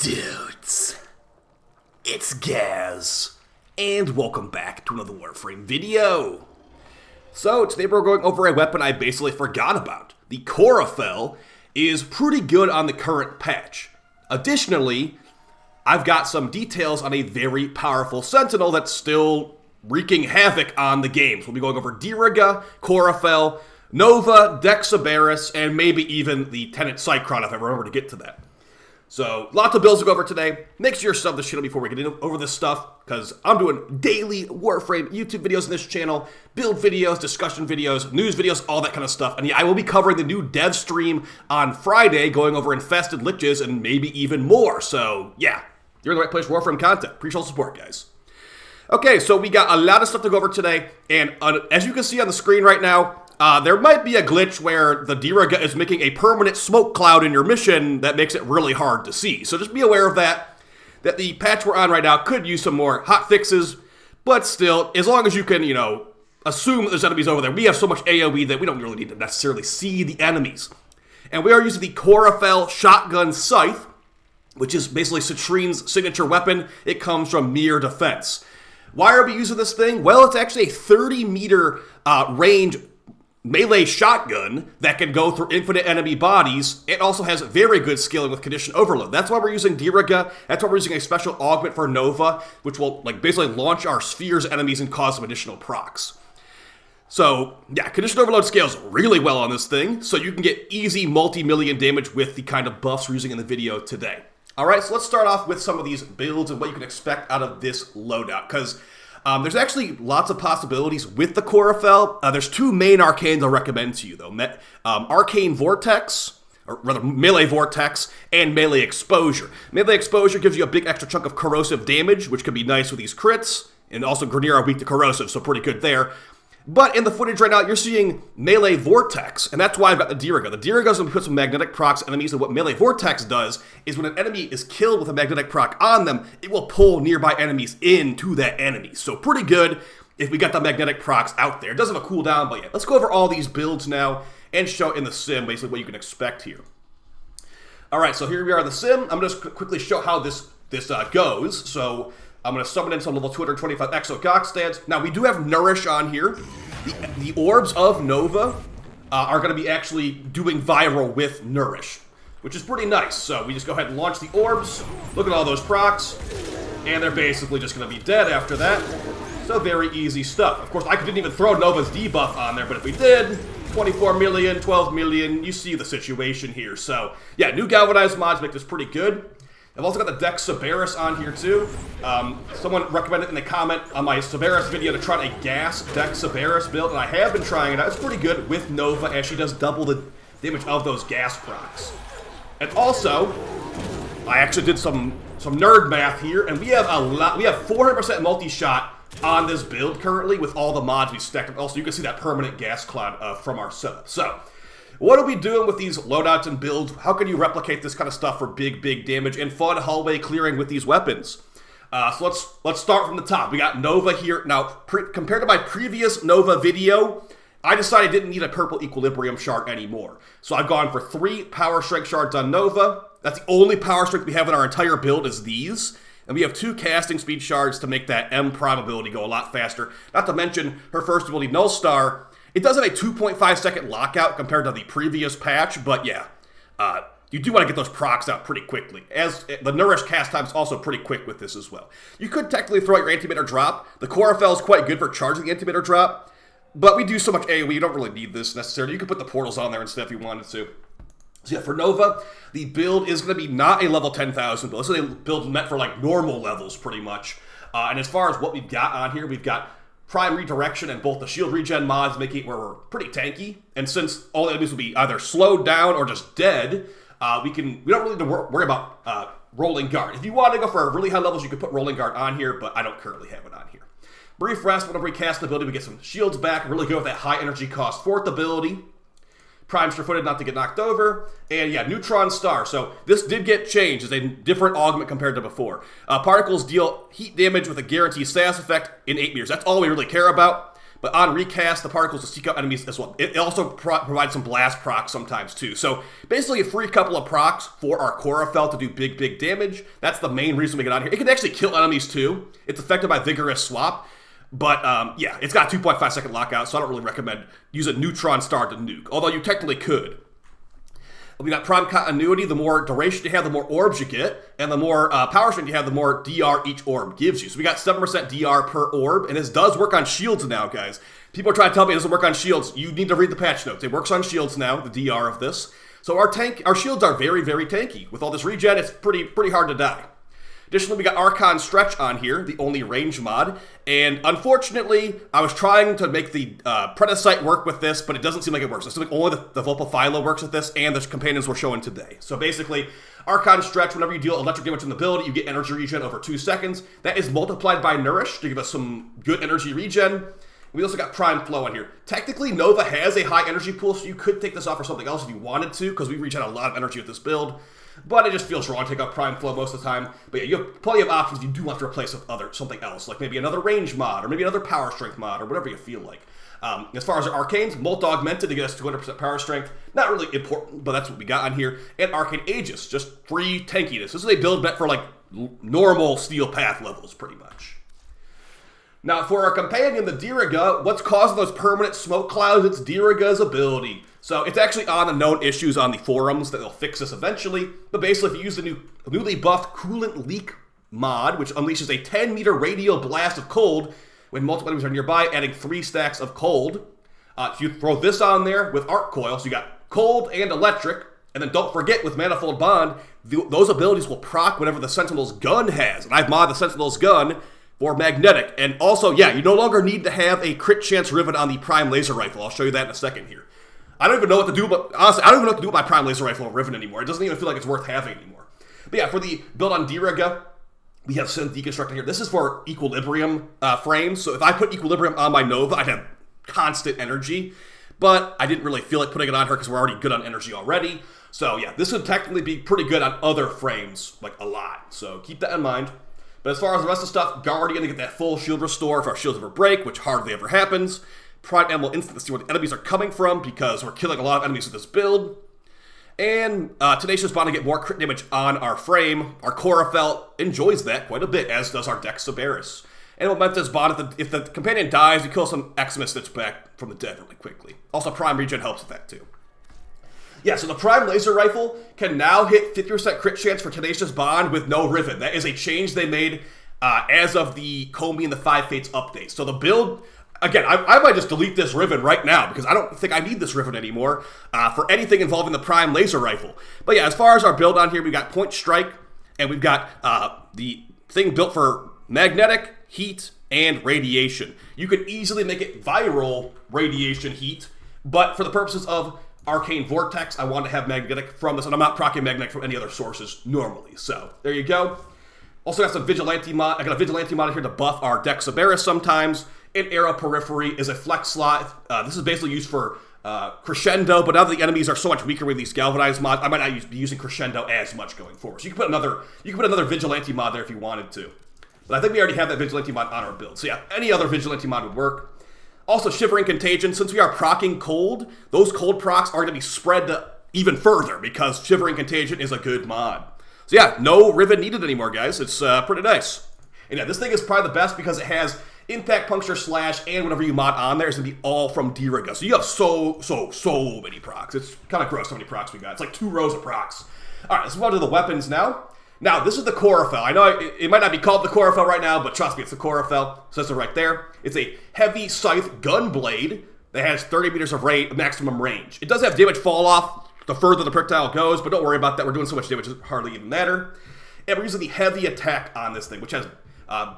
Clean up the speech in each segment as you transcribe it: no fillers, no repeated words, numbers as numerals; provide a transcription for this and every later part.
Dudes, it's Gaz, and welcome back to another Warframe video. So today we're going over a weapon I basically forgot about. The Corufell is pretty good on the current patch. Additionally, I've got some details on a very powerful Sentinel that's still wreaking havoc on the game. So we'll be going over Diriga, Corufell, Nova, Dex Sybaris, and maybe even the Tenant Cycron if I remember to get to that. So, lots of builds to go over today. Make sure you're subbed to the channel before we get over this stuff, because I'm doing daily Warframe YouTube videos on this channel, build videos, discussion videos, news videos, all that kind of stuff. And yeah, I will be covering the new dev stream on Friday, going over Infested Liches and maybe even more. So, yeah, you're in the right place for Warframe content. Appreciate all the support, guys. Okay, so we got a lot of stuff to go over today, and as you can see on the screen right now, there might be a glitch where the Diriga is making a permanent smoke cloud in your mission that makes it really hard to see. So just be aware of that the patch we're on right now could use some more hot fixes, but still, as long as you can, assume that there's enemies over there, we have so much AoE that we don't really need to necessarily see the enemies. And we are using the Corufell Shotgun Scythe, which is basically Citrine's signature weapon. It comes from Mere Defense. Why are we using this thing? Well, it's actually a 30-meter range melee shotgun that can go through infinite enemy bodies. It also has very good scaling with condition overload. That's why we're using Diriga. That's why we're using a special augment for Nova, which will basically launch our sphere's enemies and cause some additional procs. So yeah, condition overload scales really well on this thing, so you can get easy multi-million damage with the kind of buffs we're using in the video today. Alright, so let's start off with some of these builds and what you can expect out of this loadout, because there's actually lots of possibilities with the Corufell. There's two main arcanes I'll recommend to you, though. Arcane Vortex, or rather Melee Vortex, and Melee Exposure. Melee Exposure gives you a big extra chunk of corrosive damage, which could be nice with these crits, and also Grineer are weak to corrosive, so pretty good there. But in the footage right now, you're seeing Melee Vortex, and that's why I've got the Diriga. The Diriga is going to put some magnetic procs on enemies, and what Melee Vortex does is when an enemy is killed with a magnetic proc on them, it will pull nearby enemies into that enemy. So pretty good if we got the magnetic procs out there. It does have a cooldown, but yeah, let's go over all these builds now and show in the sim basically what you can expect here. Alright, so here we are in the sim. I'm going to just quickly show how this goes. So I'm going to summon in some level 225 Exo Gok stands. Now, we do have Nourish on here. The orbs of Nova are going to be actually doing viral with Nourish, which is pretty nice. So we just go ahead and launch the orbs. Look at all those procs. And they're basically just going to be dead after that. So very easy stuff. Of course, I didn't even throw Nova's debuff on there, but if we did, 24 million, 12 million, you see the situation here. So yeah, new Galvanized mods make this pretty good. I've also got the Dex Sybaris on here too. Someone recommended in the comment on my Sybaris video to try a gas Dex Sybaris build, and I have been trying it out. It's pretty good with Nova, as she does double the damage of those gas procs. And also, I actually did some nerd math here, and we have a lot. We have 400% multi-shot on this build currently with all the mods we stacked up. Also, you can see that permanent gas cloud from our setup. So, what are we doing with these loadouts and builds? How can you replicate this kind of stuff for big damage and fun hallway clearing with these weapons? So let's start from the top. We got Nova here. Now, compared to my previous Nova video, I decided I didn't need a purple equilibrium shard anymore. So I've gone for 3 power strength shards on Nova. That's the only power strength we have in our entire build is these. And we have 2 casting speed shards to make that M prime ability go a lot faster. Not to mention her first ability, Null Star. It does have a 2.5 second lockout compared to the previous patch, but yeah, you do want to get those procs out pretty quickly. As the Nourish cast time is also pretty quick with this as well. You could technically throw out your antimatter drop. The Corufell is quite good for charging the antimatter drop, but we do so much AoE, you don't really need this necessarily. You could put the portals on there instead if you wanted to. So yeah, for Nova, the build is going to be not a level 10,000 build. This is a build meant for like normal levels pretty much. And as far as what we've got on here, we've got Prime Redirection and both the shield regen mods making it where we're pretty tanky. And since all the enemies will be either slowed down or just dead, we don't really need to worry about Rolling Guard. If you want to go for really high levels, you could put Rolling Guard on here, but I don't currently have it on here. Brief Rest, whenever we cast the ability, we get some shields back. Really good with that high energy cost 4th ability. Prime Sure-Footed, not to get knocked over. And yeah, Neutron Star. So this did get changed. It's a different augment compared to before. Particles deal heat damage with a guaranteed status effect in 8 meters. That's all we really care about. but on recast, the particles will seek out enemies as well. It also provides some blast procs sometimes too. So basically a free couple of procs for our Corufell to do big damage. That's the main reason we get on here. It can actually kill enemies too. It's affected by Vigorous Swap. But yeah, it's got a 2.5 second lockout, so I don't really recommend using Neutron Star to nuke, although you technically could. We got Prime Continuity. The more duration you have, the more orbs you get, and the more power strength you have, the more DR each orb gives you. So we got 7% DR per orb, and this does work on shields now, guys. People are trying to tell me it doesn't work on shields. You need to read the patch notes. It works on shields now, the DR of this. So our shields are very tanky. With all this regen, it's pretty hard to die. Additionally, we got Archon Stretch on here, the only range mod, and unfortunately, I was trying to make the Predacite work with this, but it doesn't seem like it works. It seems like only the Vulpaphyla works with this, and the companions we're showing today. So basically, Archon Stretch, whenever you deal electric damage in the build, you get energy regen over 2 seconds. That is multiplied by Nourish to give us some good energy regen. We also got Prime Flow on here. Technically, Nova has a high energy pool, so you could take this off for something else if you wanted to, because we regen a lot of energy with this build. But it just feels wrong to take out Prime Flow most of the time. But yeah, you have plenty of options you do want to replace with something else, like maybe another range mod, or maybe another power strength mod, or whatever you feel like. As far as our Arcanes, Molt Augmented to get us 200% power strength. Not really important, but that's what we got on here. And Arcane Aegis, just free tankiness. This is a build bet for like normal Steel Path levels, pretty much. Now, for our companion, the Diriga, what's causing those permanent smoke clouds? It's Diriga's ability. So it's actually on the known issues on the forums that they'll fix this eventually. But basically, if you use the newly buffed Coolant Leak mod, which unleashes a 10-meter radial blast of cold when multiple enemies are nearby, adding 3 stacks of cold. If you throw this on there with Arc Coil, so you got cold and electric, and then don't forget with Manifold Bond, those abilities will proc whatever the Sentinel's gun has. And I've modded the Sentinel's gun for magnetic. And also, yeah, you no longer need to have a crit chance rivet on the Prime Laser Rifle. I'll show you that in a second here. I don't even know what to do, but honestly, I don't even know what to do with my Prime Laser Rifle or Riven anymore. It doesn't even feel like it's worth having anymore. But yeah, for the build on Diriga, we have Synth Deconstructor here. This is for Equilibrium frames, so if I put Equilibrium on my Nova, I'd have constant energy, but I didn't really feel like putting it on her because we're already good on energy already. So yeah, this would technically be pretty good on other frames, like a lot, so keep that in mind. But as far as the rest of the stuff, Guardian to get that full shield restore if our shields ever break, which hardly ever happens. Prime Ammo Instant to see where the enemies are coming from, because we're killing a lot of enemies with this build. And Tenacious Bond to get more crit damage on our frame. Our Corufell enjoys that quite a bit, as does our Dex Sybaris. And Momentous Bond, if the companion dies, you kill some Xmas that's back from the dead really quickly. Also, Prime Regen helps with that too. Yeah, so the Prime Laser Rifle can now hit 50% crit chance for Tenacious Bond with no Rivet. That is a change they made as of the Koumei and the Five Fates update. So the build... Again, I might just delete this Riven right now because I don't think I need this Riven anymore for anything involving the Prime Laser Rifle. But yeah, as far as our build on here, we've got Point Strike, and we've got the thing built for magnetic, heat, and radiation. You could easily make it viral radiation heat, but for the purposes of Arcane Vortex, I want to have magnetic from this, and I'm not proccing magnetic from any other sources normally. So there you go. Also got some Vigilante mod. I got a Vigilante mod here to buff our Dex Sybaris sometimes. And Arrow Periphery is a flex slot. This is basically used for Crescendo, but now that the enemies are so much weaker with these Galvanized mods, I might not be using Crescendo as much going forward. So you can put another Vigilante mod there if you wanted to. But I think we already have that Vigilante mod on our build. So yeah, any other Vigilante mod would work. Also, Shivering Contagion. Since we are proccing cold, those cold procs are going to be spread even further because Shivering Contagion is a good mod. So yeah, no Rivet needed anymore, guys. It's pretty nice. And yeah, this thing is probably the best because it has Impact, Puncture, Slash, and whatever you mod on there is going to be all from Diriga. So you have so many procs. It's kind of gross how many procs we got. It's like 2 rows of procs. All right, let's move on to the weapons now. Now, this is the Corufell. I know it might not be called the Corufell right now, but trust me, it's the Corufell. It says it right there. It's a heavy scythe gun blade that has 30 meters of maximum range. It does have damage fall off the further the projectile goes, but don't worry about that. We're doing so much damage, it hardly even matter. And we're using the heavy attack on this thing, which has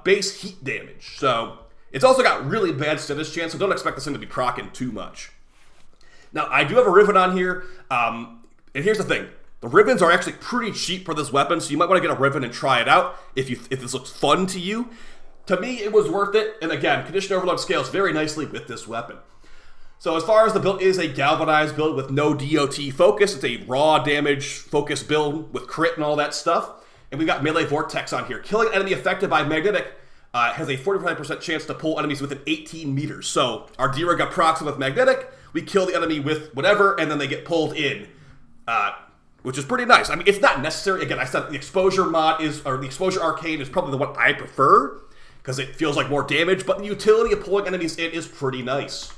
base heat damage. So it's also got really bad status chance, so don't expect this thing to be proccing too much. Now, I do have a Riven on here, and here's the thing. The Rivens are actually pretty cheap for this weapon, so you might want to get a Riven and try it out if this looks fun to you. To me, it was worth it, and again, Condition Overload scales very nicely with this weapon. So as far as the build is a Galvanized build with no DOT focus, it's a raw damage focus build with crit and all that stuff. And we've got Melee Vortex on here. Killing an enemy affected by magnetic has a 45% chance to pull enemies within 18 meters. So our Diriga procs them with magnetic, we kill the enemy with whatever, and then they get pulled in, which is pretty nice. I mean, it's not necessary. Again, I said the exposure mod or the exposure arcane is probably the one I prefer, because it feels like more damage, but the utility of pulling enemies in is pretty nice.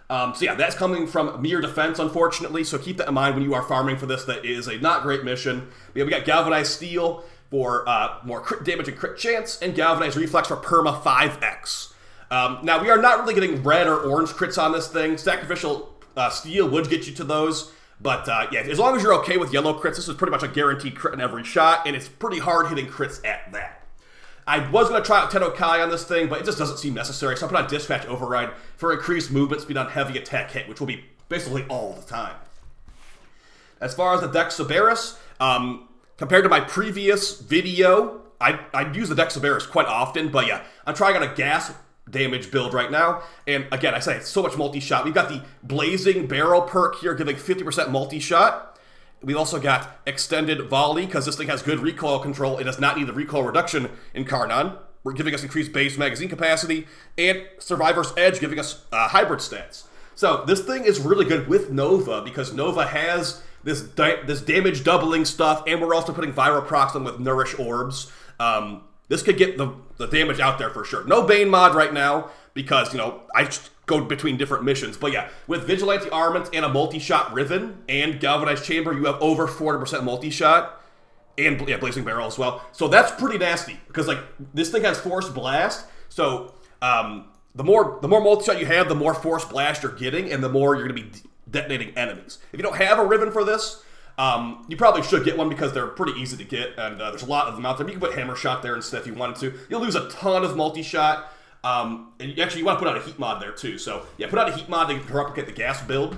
So yeah, that's coming from mere defense, unfortunately, so keep that in mind when you are farming for this. That is a not great mission. We got Galvanized Steel for more crit damage and crit chance, and Galvanized Reflex for perma 5x. Now, we are not really getting red or orange crits on this thing. Sacrificial Steel would get you to those, but yeah, as long as you're okay with yellow crits, this is pretty much a guaranteed crit in every shot, and it's pretty hard-hitting crits at that. I was going to try out Tennokai on this thing, but it just doesn't seem necessary, so I put on Dispatch Override for increased movement speed on heavy attack hit, which will be basically all the time. As far as the Dex Sybaris, compared to my previous video, I use the Dex Sybaris quite often, but yeah, I'm trying on a gas damage build right now, and again, I say it's so much multi-shot. We've got the Blazing Barrel perk here, giving 50% multi-shot. We've also got Extended Volley, because this thing has good recoil control. It does not need the recoil reduction in Karnan. We're giving us increased base magazine capacity, and Survivor's Edge giving us hybrid stats. So this thing is really good with Nova, because Nova has this damage doubling stuff, and we're also putting Viral procs on with Nourish Orbs. This could get the damage out there for sure. No Bane mod right now, because, you know, I just go between different missions. But yeah, with Vigilante Armament and a multi-shot Riven and Galvanized Chamber, you have over 40% multi-shot. And yeah, Blazing Barrel as well. So that's pretty nasty, because like this thing has Force Blast. So the more multi-shot you have, the more Force Blast you're getting, and the more you're going to be detonating enemies. If you don't have a Riven for this, you probably should get one, because they're pretty easy to get, and there's a lot of them out there. You can put Hammer Shot there instead if you wanted to. You'll lose a ton of multi-shot. And actually, you want to put out a heat mod there too. So yeah, put out a heat mod to replicate the gas build.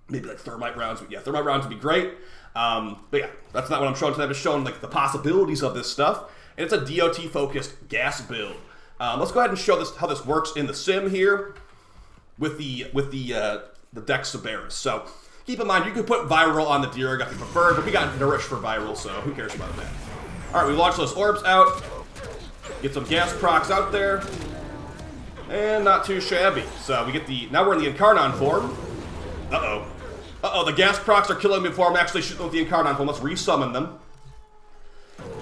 Maybe like thermite rounds. But yeah, thermite rounds would be great. But yeah, that's not what I'm showing today. I'm just showing like the possibilities of this stuff. And it's a DOT focused gas build. Let's go ahead and show this how this works in the sim here with the Dex Sybaris. So keep in mind, you can put Viral on the Diriga if you prefer, but we got Nourish for Viral, so who cares about that? All right, we launch those orbs out. Get some gas procs out there. And not too shabby. So we get now we're in the Incarnon form. Uh-oh, the gas procs are killing me before I'm actually shooting with the Incarnon form. Let's resummon them.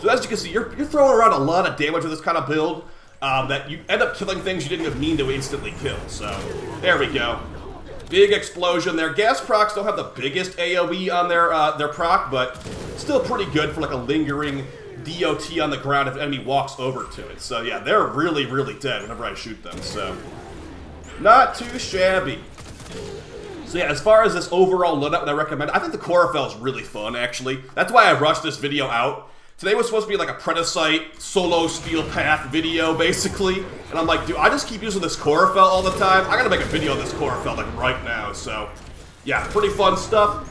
So as you can see, you're throwing around a lot of damage with this kind of build, that you end up killing things you didn't even mean to instantly kill. So there we go. Big explosion there. Gas procs don't have the biggest AoE on their proc, but still pretty good for like a lingering DOT on the ground if an enemy walks over to it. So yeah, they're really, really dead whenever I shoot them, so not too shabby. So yeah, as far as this overall loadout that I recommend, I think the Corufell is really fun, actually. That's why I rushed this video out. Today was supposed to be like a Predacite solo Steel Path video, basically. And I'm like, dude, I just keep using this Corufell all the time. I gotta make a video of this Corufell like right now, so yeah, pretty fun stuff.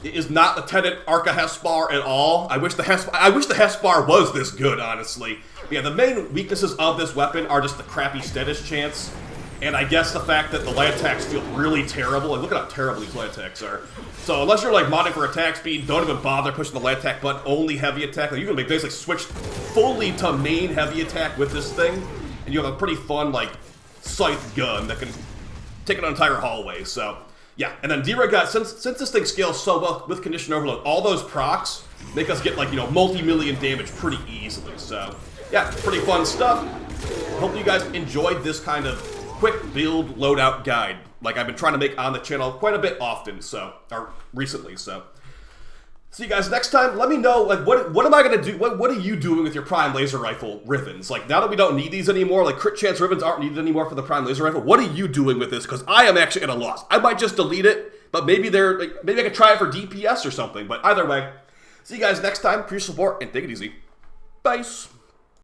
It is not the Tenet Arca Hespar at all. I wish the Hespar was this good, honestly. But yeah, the main weaknesses of this weapon are just the crappy status chance, and I guess the fact that the light attacks feel really terrible. Like, look at how terrible these light attacks are. So unless you're like modding for attack speed, don't even bother pushing the light attack button, only heavy attack. Like, you can basically switch fully to main heavy attack with this thing, and you have a pretty fun like scythe gun that can take an entire hallway. So yeah, and then Diriga, since this thing scales so well with Condition Overload, all those procs make us get like, you know, multi-million damage pretty easily. So yeah, pretty fun stuff. Hope you guys enjoyed this kind of quick build loadout guide, like I've been trying to make on the channel quite a bit often, or recently. So see you guys next time. Let me know, like, what am I gonna do? What are you doing with your Prime Laser Rifle Rivens? Like, now that we don't need these anymore, like crit chance Rivens aren't needed anymore for the Prime Laser Rifle. What are you doing with this? Because I am actually at a loss. I might just delete it, but maybe maybe I could try it for DPS or something. But either way, see you guys next time. For your support and take it easy. Bye.